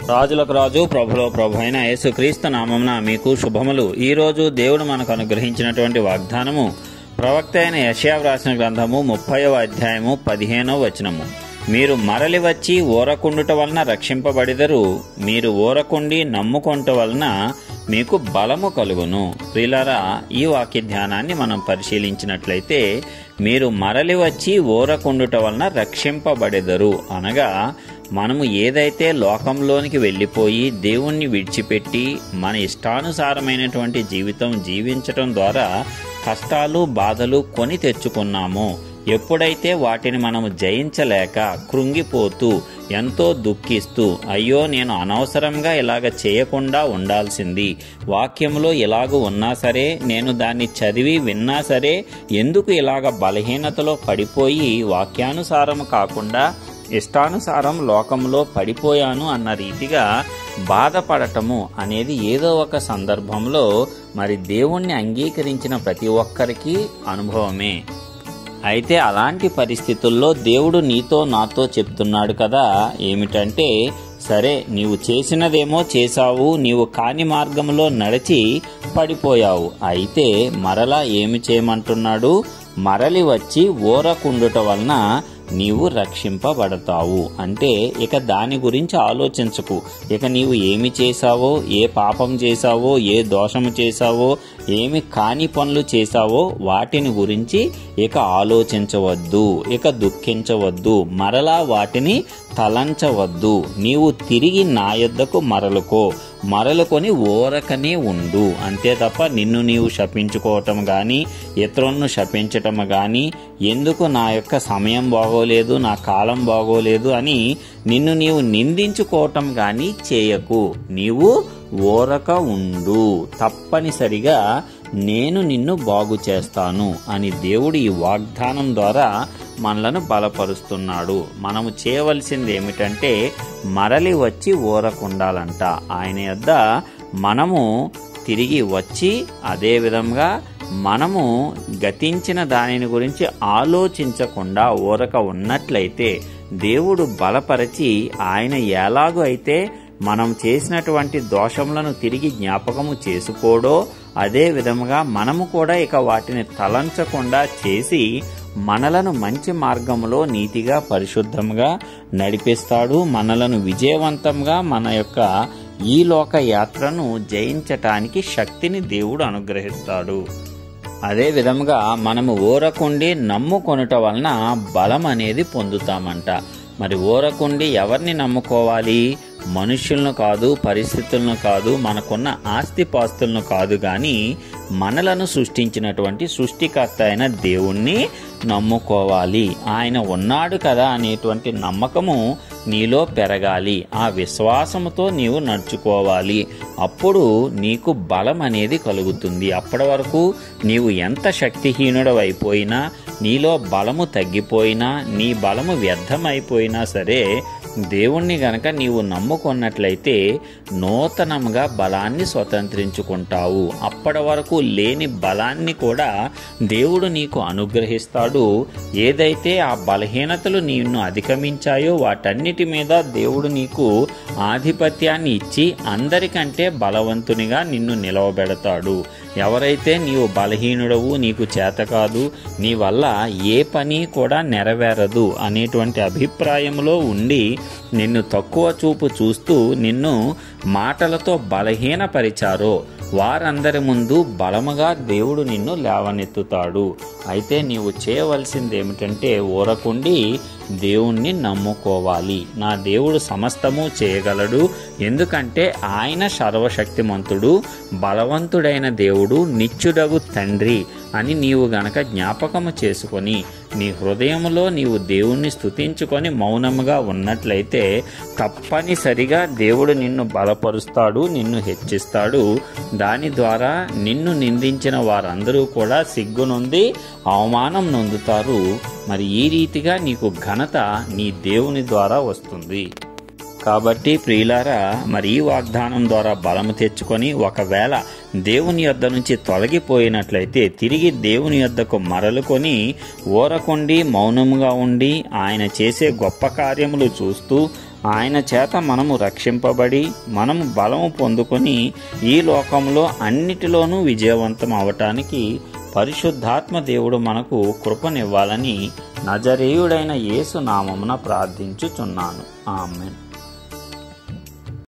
రాజులకు రాజు ప్రభులో ప్రభు అయిన యేసుక్రీస్తు నామమున మీకు శుభములు. ఈరోజు దేవుడు మనకు అనుగ్రహించినటువంటి వాగ్దానము ప్రవక్త అయిన యెషయా వ్రాసిన గ్రంథము 30వ అధ్యాయము 15వ వచనము. మీరు మరలి వచ్చి ఊరకుండుట వలన రక్షింపబడిదరు, మీరు ఊరకుండి నమ్ముకొనుట వలన మీకు బలము కలుగును. ప్రియులారా, ఈ వాక్య ధ్యానాన్ని మనం పరిశీలించినట్లయితే మీరు మరలి వచ్చి ఊరకుండుట వలన రక్షింపబడెదరు అనగా మనము ఏదైతే లోకంలోనికి వెళ్ళిపోయి దేవుణ్ణి విడిచిపెట్టి మన ఇష్టానుసారమైనటువంటి జీవితం జీవించటం ద్వారా కష్టాలు బాధలు కొని తెచ్చుకున్నామో, ఎప్పుడైతే వాటిని మనము జయించలేక కృంగిపోతూ ఎంతో దుఃఖిస్తూ అయ్యో నేను అనవసరంగా ఇలాగ చేయకుండా ఉండాల్సింది, వాక్యంలో ఇలాగ ఉన్నా సరే, నేను దాన్ని చదివి విన్నా సరే, ఎందుకు ఇలాగ బలహీనతలో పడిపోయి వాక్యానుసారం కాకుండా ఇష్టానుసారం లోకంలో పడిపోయాను అన్న రీతిగా బాధపడటము అనేది ఏదో ఒక సందర్భంలో మరి దేవుణ్ణి అంగీకరించిన ప్రతి ఒక్కరికి అనుభవమే. అయితే అలాంటి పరిస్థితుల్లో దేవుడు నీతో నాతో చెప్తున్నాడు కదా, ఏమిటంటే సరే నీవు చేసినదేమో చేశావు, నీవు కాని మార్గంలో నడిచి పడిపోయావు, అయితే మరలా ఏమి చేయమంటున్నాడు? మరలి వచ్చి ఊరకుండుట వలన నీవు రక్షింపబడతావు. అంటే ఇక దాని గురించి ఆలోచించకు. ఇక నీవు ఏమి చేశావో, ఏ పాపం చేశావో, ఏ దోషము చేశావో, ఏమి కాని పనులు చేశావో వాటిని గురించి ఇక ఆలోచించవద్దు, ఇక దుఃఖించవద్దు, మరలా వాటిని తలంచవద్దు. నీవు తిరిగి నా యొద్దకు మరలుకొని ఊరకనే ఉండు, అంతే తప్ప నిన్ను నీవు శపించుకోవటం గాని ఇతరులను శపించటం గాని, ఎందుకు నా యొక్క సమయం బాగోలేదు, నా కాలం బాగోలేదు అని నిన్ను నీవు నిందించుకోవటం గాని చేయకు. నీవు ఊరక ఉండు, తప్పనిసరిగా నేను నిన్ను బాగు చేస్తాను అని దేవుడు ఈ వాగ్దానం ద్వారా మనలను బలపరుస్తున్నాడు. మనము చేయవలసింది ఏమిటంటే మరలి వచ్చి ఊరకుండాలంట. ఆయన యొద్ద మనము తిరిగి వచ్చి అదే విధంగా మనము గతించిన దానిని గురించి ఆలోచించకుండా ఊరక ఉన్నట్లయితే దేవుడు బలపరిచి ఆయన ఎలాగూ అయితే మనం చేసినటువంటి దోషములను తిరిగి జ్ఞాపకము చేసుకోడో అదే విధముగా మనము కూడా ఇక వాటిని తలంచకుండా చేసి మనలను మంచి మార్గంలో నీతిగా పరిశుద్ధంగా నడిపిస్తాడు. మనలను విజయవంతంగా మన యొక్క ఈ లోక యాత్రను జయించటానికి శక్తిని దేవుడు అనుగ్రహిస్తాడు. అదే విధముగా మనము ఊరకుండి నమ్ముకొనుట వలన బలం అనేది పొందుతామంట. మరి ఊరకుండి ఎవరిని నమ్ముకోవాలి? మనుష్యులను కాదు, పరిస్థితులను కాదు, మనకున్న ఆస్తిపాస్తులను కాదు, కానీ మనలను సృష్టించినటువంటి సృష్టికర్త అయిన దేవుణ్ణి నమ్ముకోవాలి. ఆయన ఉన్నాడు కదా అనేటువంటి నమ్మకము నీలో పెరగాలి. ఆ విశ్వాసముతో నీవు నడుచుకోవాలి. అప్పుడు నీకు బలం అనేది కలుగుతుంది. అప్పటి వరకు నీవు ఎంత శక్తిహీనుడవైపోయినా, నీలో బలము తగ్గిపోయినా, నీ బలము వ్యర్థమైపోయినా సరే, దేవుణ్ణి గనక నీవు నమ్ముకున్నట్లయితే నూతనంగా బలాన్ని స్వతంత్రించుకుంటావు. అప్పటి వరకు లేని బలాన్ని కూడా దేవుడు నీకు అనుగ్రహిస్తాడు. ఏదైతే ఆ బలహీనతలు నిన్ను అధిగమించాయో వాటన్నిటి మీద దేవుడు నీకు ఆధిపత్యాన్ని ఇచ్చి అందరికంటే బలవంతునిగా నిన్ను నిలవబెడతాడు. ఎవరైతే నీవు బలహీనుడవు, నీకు చేత కాదు, నీ వల్ల ఏ పని కూడా నెరవేరదు అనేటువంటి అభిప్రాయంలో ఉండి నిన్ను తక్కువ చూపు చూస్తూ నిన్ను మాటలతో బలహీనపరిచారో వారందరి ముందు బలముగా దేవుడు నిన్ను లేవనెత్తుతాడు. అయితే నీవు చేయవలసింది ఏమిటంటే ఊరకుండి దేవుణ్ణి నమ్ముకోవాలి. నా దేవుడు సమస్తము చేయగలడు, ఎందుకంటే ఆయన సర్వశక్తిమంతుడు, బలవంతుడైన దేవుడు, నిత్యుడగు తండ్రి అని నీవు గనక జ్ఞాపకము చేసుకొని నీ హృదయంలో నీవు దేవుణ్ణి స్తుతించుకొని మౌనముగా ఉన్నట్లయితే తప్పనిసరిగా దేవుడు నిన్ను బలపరుస్తాడు, నిన్ను హెచ్చిస్తాడు. దాని ద్వారా నిన్ను నిందించిన వారందరూ కూడా సిగ్గునొంది అవమానం నొందుతారు. మరి ఈ రీతిగా నీకు ఘనత నీ దేవుని ద్వారా వస్తుంది. కాబట్టి ప్రియులారా, మరి ఈ వాగ్దానం ద్వారా బలము తెచ్చుకొని ఒకవేళ దేవుని యొద్ద నుంచి తొలగిపోయినట్లయితే తిరిగి దేవుని యొద్దకు మరలుకొని ఊరకుండి మౌనముగా ఉండి ఆయన చేసే గొప్ప కార్యములు చూస్తూ ఆయన చేత మనము రక్షింపబడి మనము బలము పొందుకొని ఈ లోకంలో అన్నిటిలోనూ విజయవంతం అవటానికి పరిశుద్ధాత్మ దేవుడు మనకు కృపనివ్వాలని నజరేయుడైన యేసు నామమున ప్రార్థించుచున్నాను. ఆమేన్.